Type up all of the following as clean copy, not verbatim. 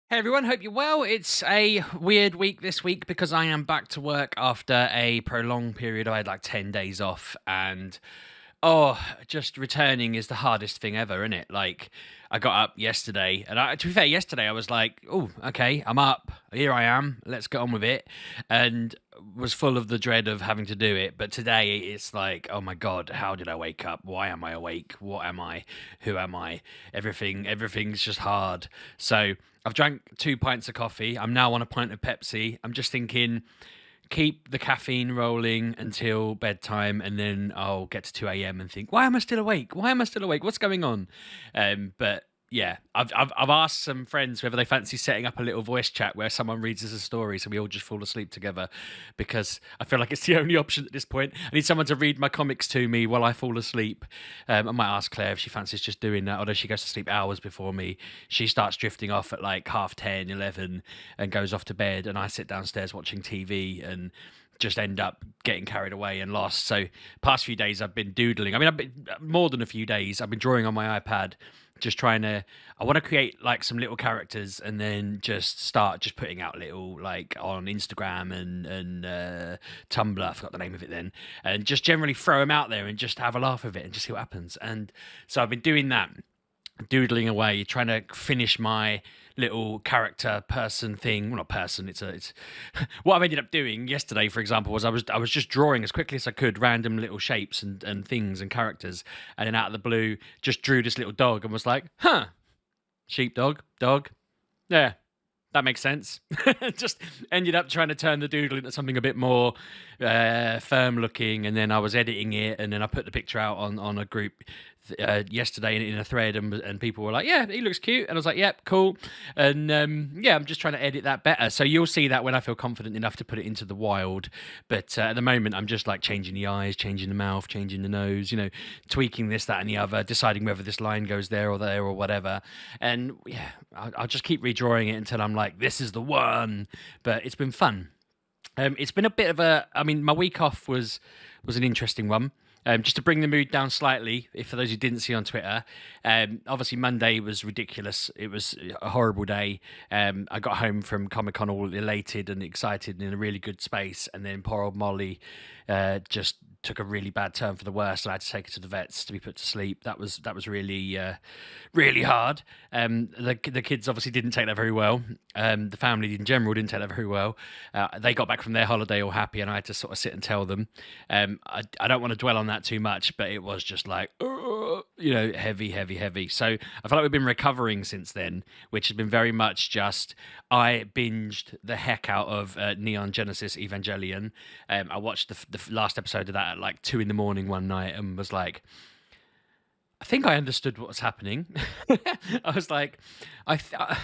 Hey everyone, hope you're well. It's a weird week this week because I am back to work after a prolonged period. I had like 10 days off and just returning is the hardest thing ever, isn't it? Like I got up yesterday and to be fair, yesterday I was like, oh, okay, I'm up. Here I am. Let's get on with it. And was full of the dread of having to do it. But today it's like, oh my God, how did I wake up? Why am I awake? What am I? Who am I? Everything's just hard. So I've drank 2 pints of coffee. I'm now on a pint of Pepsi. I'm just thinking, keep the caffeine rolling until bedtime, and then I'll get to 2 a.m. and think, why am I still awake? Why am I still awake? What's going on? But yeah, I've asked some friends whether they fancy setting up a little voice chat where someone reads us a story, so we all just fall asleep together, because I feel like it's the only option at this point. I need someone to read my comics to me while I fall asleep. I might ask Claire if she fancies just doing that, although she goes to sleep hours before me. She starts drifting off at like half 10, 11, and goes off to bed, and I sit downstairs watching TV and just end up getting carried away and lost. So past few days I've been doodling. I mean, I've been more than a few days. I've been drawing on my iPad, just trying to. I want to create like some little characters and then just start just putting out little like on Instagram and Tumblr. I forgot the name of it then, and just generally throw them out there and just have a laugh with it and just see what happens. And so I've been doing that, doodling away, trying to finish my little character person thing. Well, not person. It's what I've ended up doing yesterday, for example, was I was just drawing as quickly as I could random little shapes and things and characters, and then out of the blue, just drew this little dog and was like, huh, sheepdog, dog, yeah. That makes sense. Just ended up trying to turn the doodle into something a bit more firm looking, and then I was editing it, and then I put the picture out on a group yesterday in a thread, and people were like, "Yeah, he looks cute," and I was like, "Yep, cool." And yeah, I'm just trying to edit that better, so you'll see that when I feel confident enough to put it into the wild. But at the moment, I'm just like changing the eyes, changing the mouth, changing the nose, tweaking this, that, and the other, deciding whether this line goes there or whatever. And yeah, I'll just keep redrawing it until I'm like, this is the one. But it's been fun. It's been a bit of a. I mean, my week off was an interesting one. Just to bring the mood down slightly, if for those who didn't see on Twitter, obviously Monday was ridiculous. It was a horrible day. I got home from Comic Con all elated and excited and in a really good space, and then poor old Molly just took a really bad turn for the worse, and I had to take her to the vets to be put to sleep. That was really really hard. The kids obviously didn't take that very well. The family in general didn't take that very well. They got back from their holiday all happy, and I had to sort of sit and tell them. I don't want to dwell on that too much, but it was just like, heavy, heavy, heavy. So I feel like we've been recovering since then, which has been very much just I binged the heck out of Neon Genesis Evangelion. I watched the last episode of that at like 2 in the morning one night and was like, I think I understood what was happening. I was like, I. Th-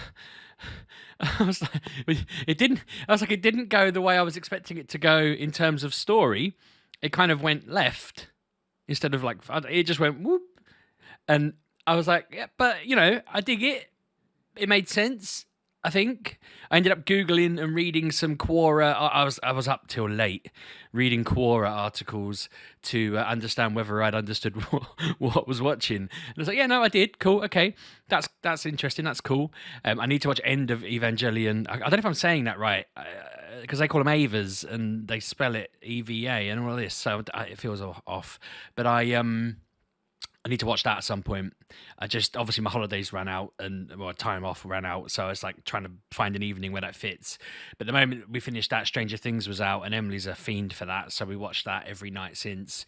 I was like, it didn't. I was like, it didn't go the way I was expecting it to go in terms of story. It kind of went left instead of like it just went whoop, and I was like, yeah, but I dig it. It made sense. I think I ended up googling and reading some Quora. I was up till late reading Quora articles to understand whether I'd understood what I was watching. And I was like, yeah, no, I did. Cool, okay, that's interesting. That's cool. I need to watch End of Evangelion. I don't know if I'm saying that right. Because they call them Avas and they spell it EVA and all of this, so it feels off. But I need to watch that at some point. I just obviously my holidays ran out and time off ran out, so it's like trying to find an evening where that fits. But the moment we finished that, Stranger Things was out, and Emily's a fiend for that, so we watched that every night since.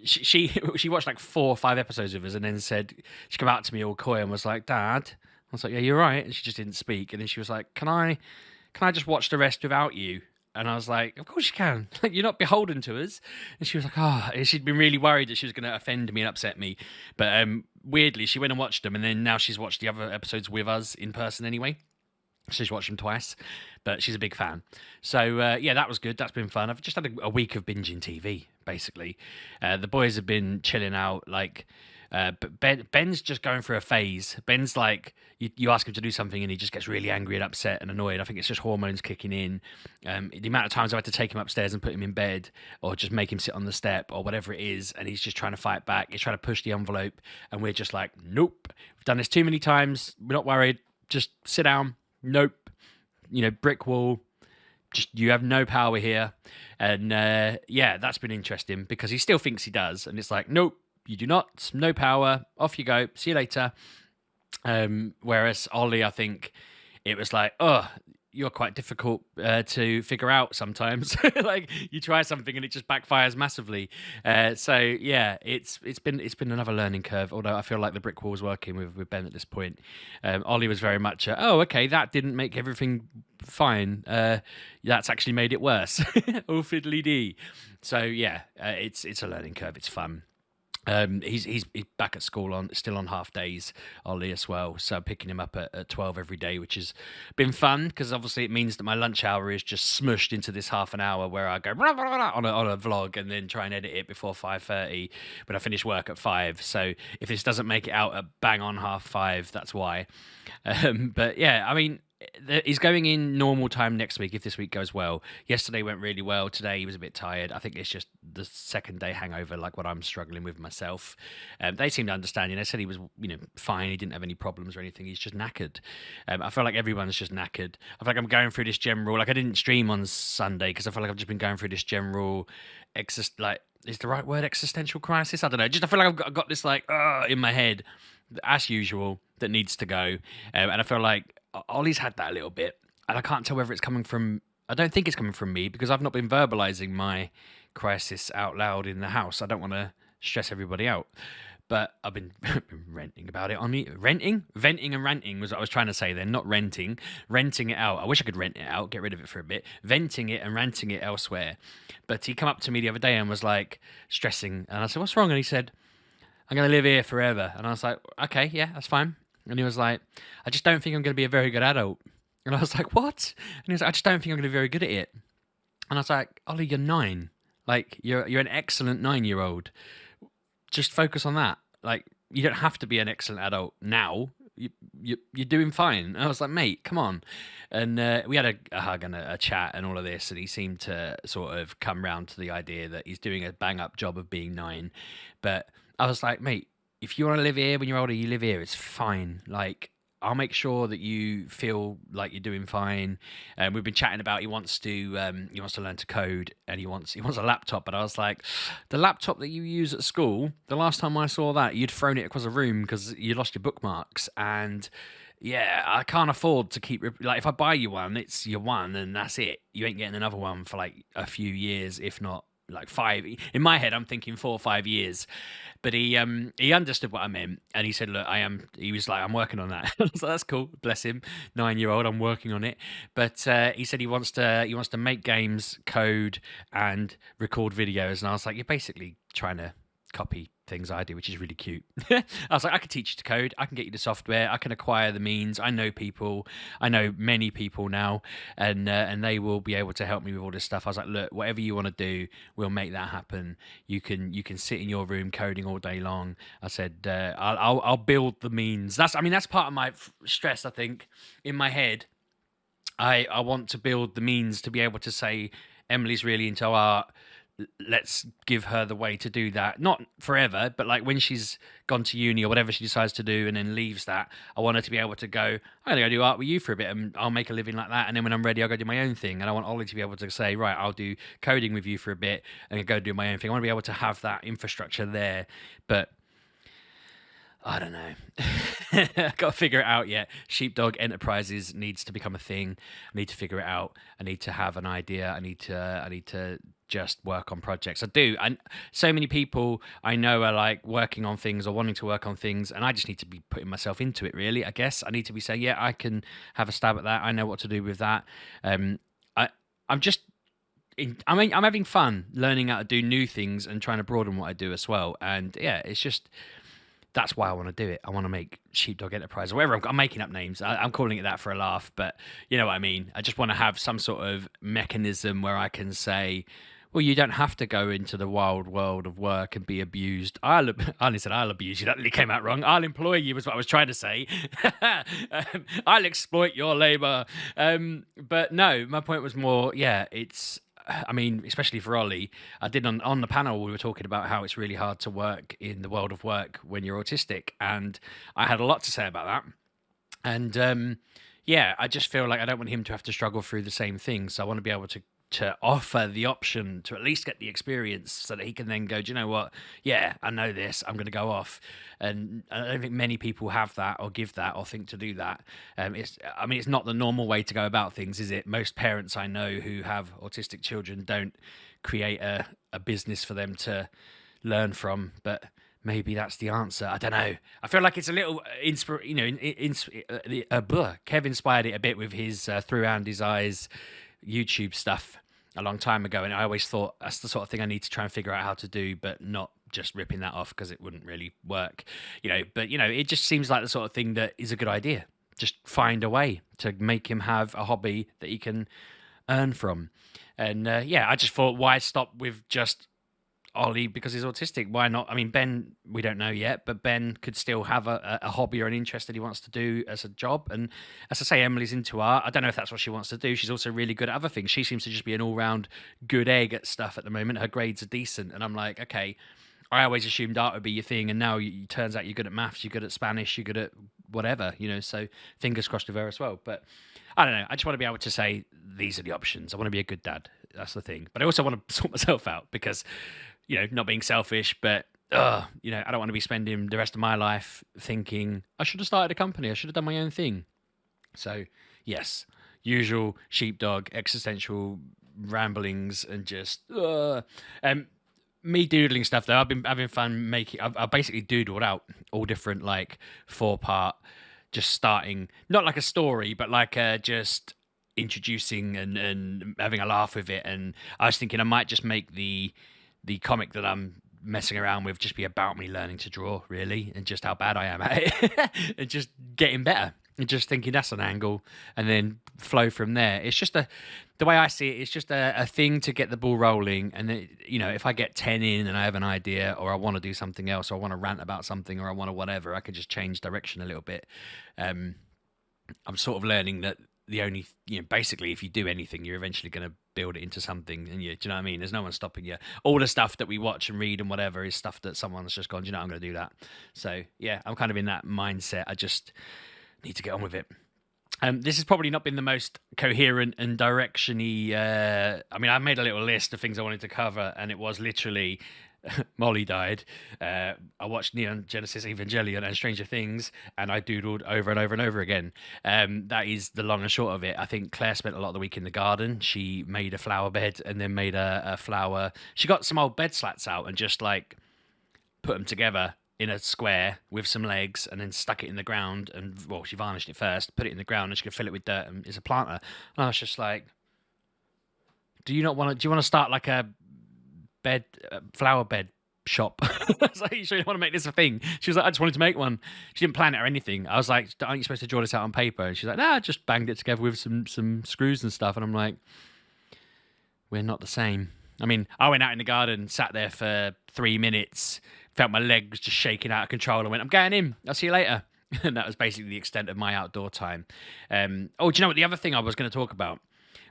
She she watched like 4 or 5 episodes of us, and then said she came out to me all coy and was like, "Dad," I was like, "Yeah, you're right," and she just didn't speak, and then she was like, "Can I just watch the rest without you?" And I was like, of course you can. Like, you're not beholden to us. And she was like, oh, and she'd been really worried that she was going to offend me and upset me. But weirdly, she went and watched them. And then now she's watched the other episodes with us in person anyway. She's watched them twice, but she's a big fan. So, yeah, that was good. That's been fun. I've just had a week of binging TV, basically. The boys have been chilling out, like... but Ben's just going through a phase. Ben's like, you ask him to do something and he just gets really angry and upset and annoyed. I think it's just hormones kicking in. The amount of times I've had to take him upstairs and put him in bed or just make him sit on the step or whatever it is, and he's just trying to fight back. He's trying to push the envelope, and we're just like, nope. We've done this too many times. We're not worried. just sit down. Nope. Brick wall. Just you have no power here. And yeah, that's been interesting because he still thinks he does. And it's like, nope, you do not. No power. Off you go. See you later. Whereas Ollie, I think it was like, oh, you're quite difficult to figure out sometimes. Like you try something and it just backfires massively. So yeah, it's been another learning curve. Although I feel like the brick wall is working with Ben at this point. Ollie was very much, oh, okay, that didn't make everything fine. That's actually made it worse. Oh fiddly dee. So yeah, it's a learning curve. It's fun. He's back at school still on half days, Ollie as well. So I'm picking him up at 12 every day, which has been fun because obviously it means that my lunch hour is just smushed into this half an hour where I go blah, blah, blah, on a vlog and then try and edit it before 5:30 when I finish work at 5. So if this doesn't make it out at bang on 5:30, that's why. But yeah, I mean, he's going in normal time next week if this week goes well. Yesterday went really well. Today he was a bit tired. I think it's just the second day hangover, like what I'm struggling with myself. They seem to understand. They said he was, fine. He didn't have any problems or anything. He's just knackered. I feel like everyone's just knackered. I feel like I'm going through this general. Like I didn't stream on Sunday because I feel like I've just been going through this general, is the right word existential crisis? I don't know. Just I feel like I've got this in my head, as usual, that needs to go, and I feel like Ollie's had that a little bit, and I can't tell whether it's coming from. I don't think it's coming from me because I've not been verbalizing my crisis out loud in the house. I don't want to stress everybody out, but I've been ranting about it on the venting and ranting was what I was trying to say. Then not renting it out. I wish I could rent it out, get rid of it for a bit. Venting it and ranting it elsewhere. But he come up to me the other day and was like stressing, and I said, "What's wrong?" And he said, "I'm going to live here forever." And I was like, "Okay, yeah, that's fine." And he was like, "I just don't think I'm going to be a very good adult." And I was like, "What?" And he was like, "I just don't think I'm going to be very good at it." And I was like, "Ollie, you're 9. Like, you're an excellent 9-year-old. Just focus on that. Like, you don't have to be an excellent adult now. You're doing fine." And I was like, "Mate, come on." And we had a hug and a chat and all of this. And he seemed to sort of come round to the idea that he's doing a bang-up job of being 9. But I was like, "Mate, if you want to live here when you're older, you live here. It's fine. Like, I'll make sure that you feel like you're doing fine." We've been chatting about he wants to learn to code and he wants a laptop. But I was like, the laptop that you use at school, the last time I saw that, you'd thrown it across a room because you lost your bookmarks. And yeah, I can't afford to keep like if I buy you one, it's your one and that's it. You ain't getting another one for like a few years, if not like 5. In my head, I'm thinking 4 or 5 years. But he understood what I meant, and he said, "Look, he was like, I'm working on that." I was like, "That's cool, bless him, 9-year-old. I'm working on it." But he said he wants to make games, code, and record videos. And I was like, "You're basically trying to copy things I do, which is really cute." I was like, "I can teach you to code. I can get you the software. I can acquire the means. I know people. I know many people now, and they will be able to help me with all this stuff." I was like, "Look, whatever you want to do, we'll make that happen. You can sit in your room coding all day long." I said, "I'll build the means." That's part of my stress. I think in my head, I want to build the means to be able to say Emily's really into art. Let's give her the way to do that. Not forever, but like when she's gone to uni or whatever she decides to do and then leaves that, I want her to be able to go, "I'm going to go do art with you for a bit and I'll make a living like that. And then when I'm ready, I'll go do my own thing." And I want Ollie to be able to say, "Right, I'll do coding with you for a bit and go do my own thing." I want to be able to have that infrastructure there. But I don't know. I've got to figure it out yet. Sheepdog Enterprises needs to become a thing. I need to figure it out. I need to have an idea. I need to just work on projects. I do. And so many people I know are like working on things or wanting to work on things, and I just need to be putting myself into it, really. I guess I need to be saying, yeah, I can have a stab at that. I know what to do with that. I'm having fun learning how to do new things and trying to broaden what I do as well. And yeah, it's just that's why I want to do it. I want to make Sheepdog Enterprise or whatever. I'm making up names. I'm calling it that for a laugh, but you know what I mean. I just want to have some sort of mechanism where I can say, well, you don't have to go into the wild world of work and be abused. I only said I'll abuse you. That really came out wrong. I'll employ you was what I was trying to say. I'll exploit your labour. But no, my point was more, yeah, especially for Ollie, I did on the panel, we were talking about how it's really hard to work in the world of work when you're autistic. And I had a lot to say about that. And yeah, I just feel like I don't want him to have to struggle through the same thing. So I want to be able to offer the option to at least get the experience so that he can then go, do you know what? Yeah, I know this. I'm going to go off. And I don't think many people have that or give that or think to do that. I mean, it's not the normal way to go about things, is it? Most parents I know who have autistic children don't create a business for them to learn from, but maybe that's the answer. I don't know. I feel like it's a little Kev inspired it a bit with his Through Andy's Eyes YouTube stuff a long time ago, and I always thought that's the sort of thing I need to try and figure out how to do, but not just ripping that off because it wouldn't really work, But it just seems like the sort of thing that is a good idea. Just find a way to make him have a hobby that he can earn from, and yeah, I just thought, why stop with just Ollie because he's autistic? Why not? I mean, Ben, we don't know yet, but Ben could still have a hobby or an interest that he wants to do as a job. And as I say, Emily's into art. I don't know if that's what she wants to do. She's also really good at other things. She seems to just be an all-round good egg at stuff at the moment. Her grades are decent. And I'm like, okay, I always assumed art would be your thing. And now it turns out you're good at maths, you're good at Spanish, you're good at whatever, So fingers crossed with her as well. But I don't know. I just want to be able to say, these are the options. I want to be a good dad. That's the thing. But I also want to sort myself out because not being selfish, but I don't want to be spending the rest of my life thinking I should have started a company, I should have done my own thing. So yes, usual sheepdog existential ramblings and just me doodling stuff though. I've been having fun making. I've basically doodled out all different like 4-part, just starting not like a story, but like just introducing and having a laugh with it. And I was thinking I might just make the comic that I'm messing around with just be about me learning to draw, really, and just how bad I am at it, and just getting better, and just thinking that's an angle, and then flow from there. It's just the way I see it, it's just a thing to get the ball rolling, and then, if I get 10 in and I have an idea, or I want to do something else, or I want to rant about something, or I want to whatever, I can just change direction a little bit. I'm sort of learning that the only, basically, if you do anything, you're eventually going to build it into something. And do you know what I mean? There's no one stopping you. All the stuff that we watch and read and whatever is stuff that someone's just gone, I'm going to do that. So yeah, I'm kind of in that mindset. I just need to get on with it. This has probably not been the most coherent and direction-y. I mean, I made a little list of things I wanted to cover, and it was literally Molly died. I watched Neon Genesis Evangelion and Stranger Things, and I doodled over and over and over again. That is the long and short of it. I think Claire spent a lot of the week in the garden. She made a flower bed and then made a flower. She got some old bed slats out and just like put them together in a square with some legs, and then stuck it in the ground. And well, she varnished it first, put it in the ground, and she could fill it with dirt. And it's a planter. And I was just like, do you want to start like a flower bed shop? I was like, you sure you want to make this a thing? She was like, I just wanted to make one. She didn't plan it or anything. I was like, aren't you supposed to draw this out on paper? And she's like, nah, I just banged it together with some screws and stuff. And I'm like, we're not the same. I mean, I went out in the garden, sat there for 3 minutes, felt my legs just shaking out of control, and went, I'm going in, I'll see you later. And that was basically the extent of my outdoor time. Do you know what the other thing I was going to talk about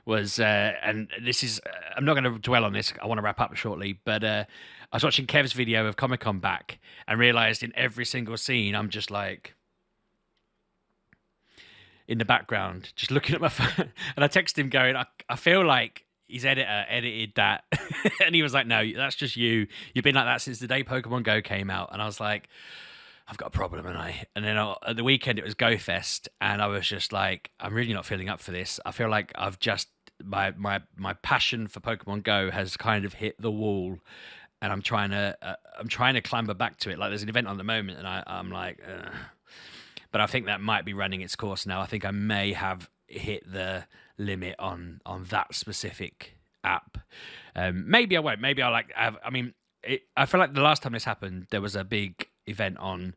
was, and this is, I'm not going to dwell on this, I want to wrap up shortly, but I was watching Kev's video of Comic-Con back and realised in every single scene, I'm just like, in the background, just looking at my phone. And I texted him going, I feel like his editor edited that. And he was like, no, that's just you. You've been like that since the day Pokemon Go came out. And I was like, I've got a problem, and then at the weekend it was Go Fest, and I was just like, I'm really not feeling up for this. I feel like I've just my passion for Pokemon Go has kind of hit the wall, and I'm trying to clamber back to it. Like there's an event on the moment, and I'm like, ugh. But I think that might be running its course now. I think I may have hit the limit on that specific app. Maybe I won't. Maybe I'll I feel like the last time this happened, there was a big event on.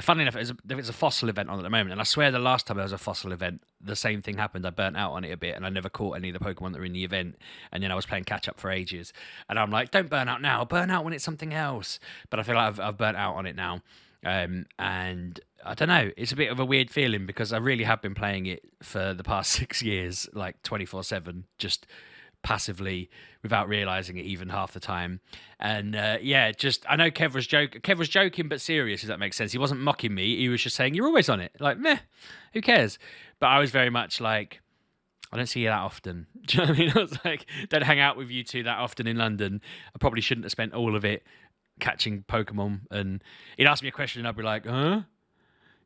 Funnily enough, it's a fossil event on at the moment, and I swear the last time there was a fossil event, the same thing happened. I burnt out on it a bit, and I never caught any of the Pokemon that were in the event, and then I was playing catch up for ages. And I'm like, don't burn out now. Burn out when it's something else. But I feel like I've burnt out on it now, and I don't know. It's a bit of a weird feeling because I really have been playing it for the past 6 years, like 24/7, just passively without realizing it even half the time. And yeah, just I know Kev was joking but serious, if that makes sense. He wasn't mocking me. He was just saying, "You're always on it." Like, meh, who cares? But I was very much like, I don't see you that often. Do you know what I mean? I was like, don't hang out with you two that often in London. I probably shouldn't have spent all of it catching Pokemon. And he'd ask me a question and I'd be like, huh?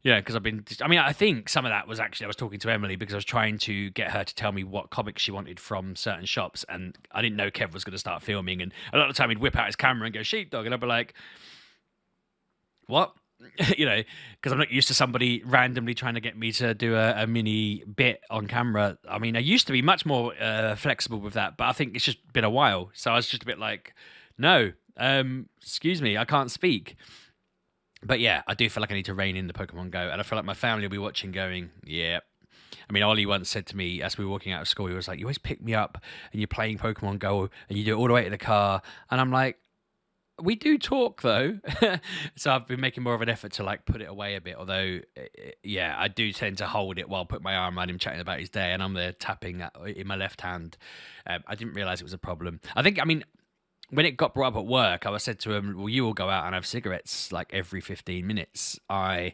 Yeah, because I think some of that was actually, I was talking to Emily because I was trying to get her to tell me what comics she wanted from certain shops. And I didn't know Kev was going to start filming. And a lot of the time he'd whip out his camera and go, Sheepdog. And I'd be like, what? Because I'm not used to somebody randomly trying to get me to do a mini bit on camera. I mean, I used to be much more flexible with that, but I think it's just been a while. So I was just a bit like, no, excuse me, I can't speak. But yeah, I do feel like I need to rein in the Pokemon Go, and I feel like my family will be watching going, yeah. I mean, Ollie once said to me as we were walking out of school, he was like, you always pick me up and you're playing Pokemon Go and you do it all the way to the car. And I'm like, we do talk though. So I've been making more of an effort to like put it away a bit, although yeah, I do tend to hold it while I put my arm around him chatting about his day and I'm there tapping in my left hand. I didn't realize it was a problem. I mean, when it got brought up at work, I was said to him, well, you all go out and have cigarettes like every 15 minutes. I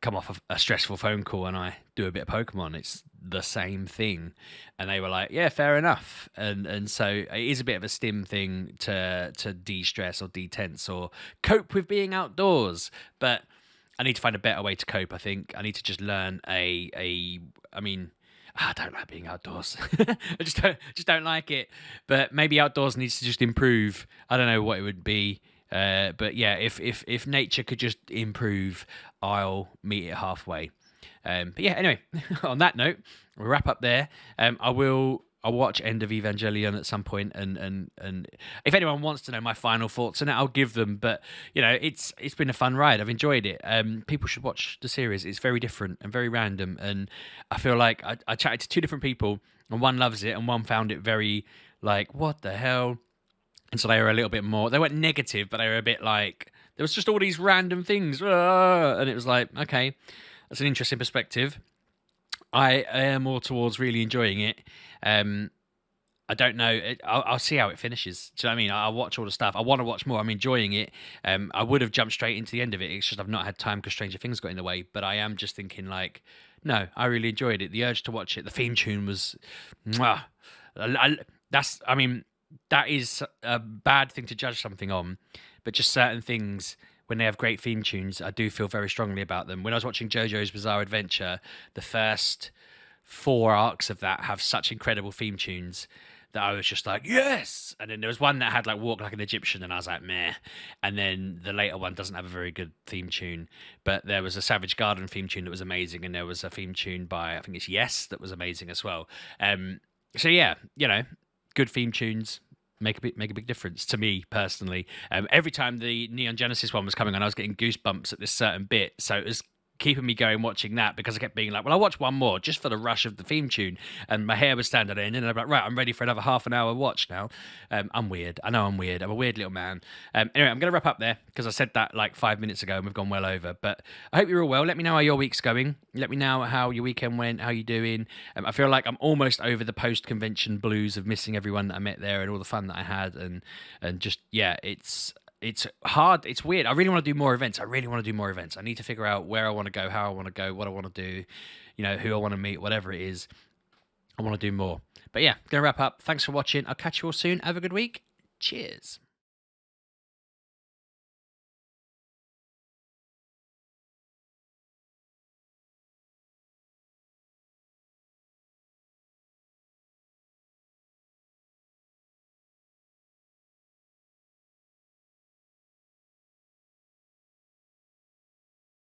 come off a stressful phone call and I do a bit of Pokemon. It's the same thing. And they were like, yeah, fair enough. And so it is a bit of a stim thing to de-stress or de-tense or cope with being outdoors. But I need to find a better way to cope, I think. I need to just learn I don't like being outdoors. I just don't like it. But maybe outdoors needs to just improve. I don't know what it would be. But yeah, if nature could just improve, I'll meet it halfway. But yeah, anyway, on that note, we'll wrap up there. I'll watch End of Evangelion at some point, and if anyone wants to know my final thoughts on it, I'll give them. But it's been a fun ride. I've enjoyed it. People should watch the series. It's very different and very random, and I feel like I chatted to two different people, and one loves it, and one found it very like, what the hell. And so they were a little bit more, they weren't negative, but they were a bit like, there was just all these random things. And it was like, okay, that's an interesting perspective. I am more towards really enjoying it. I don't know. I'll see how it finishes. Do you know what I mean? I'll watch all the stuff. I want to watch more. I'm enjoying it. I would have jumped straight into the end of it. It's just I've not had time because Stranger Things got in the way. But I am just thinking like, no, I really enjoyed it. The urge to watch it. The theme tune was, mwah. That is a bad thing to judge something on, but just certain things, when they have great theme tunes, I do feel very strongly about them. When I was watching JoJo's Bizarre Adventure, the first 4 arcs of that have such incredible theme tunes that I was just like, yes! And then there was one that had like Walk Like an Egyptian, and I was like, meh. And then the later one doesn't have a very good theme tune, but there was a Savage Garden theme tune that was amazing, and there was a theme tune by, I think it's Yes, that was amazing as well. So yeah, good theme tunes make a big difference to me personally. Every time the Neon Genesis one was coming on, I was getting goosebumps at this certain bit, so it was keeping me going watching that because I kept being like, well, I'll watch one more just for the rush of the theme tune, and my hair was standing in, and I'm like, right, I'm ready for another half an hour watch now. I'm weird. I know I'm weird. I'm a weird little man. Anyway, I'm going to wrap up there because I said that like 5 minutes ago and we've gone well over, but I hope you're all well. Let me know how your week's going. Let me know how your weekend went, how you doing. I feel like I'm almost over the post-convention blues of missing everyone that I met there and all the fun that I had, and just, yeah, it's hard. It's weird. I really want to do more events. I need to figure out where I want to go, how I want to go, what I want to do, who I want to meet, whatever it is. I want to do more. But yeah, going to wrap up. Thanks for watching. I'll catch you all soon. Have a good week. Cheers.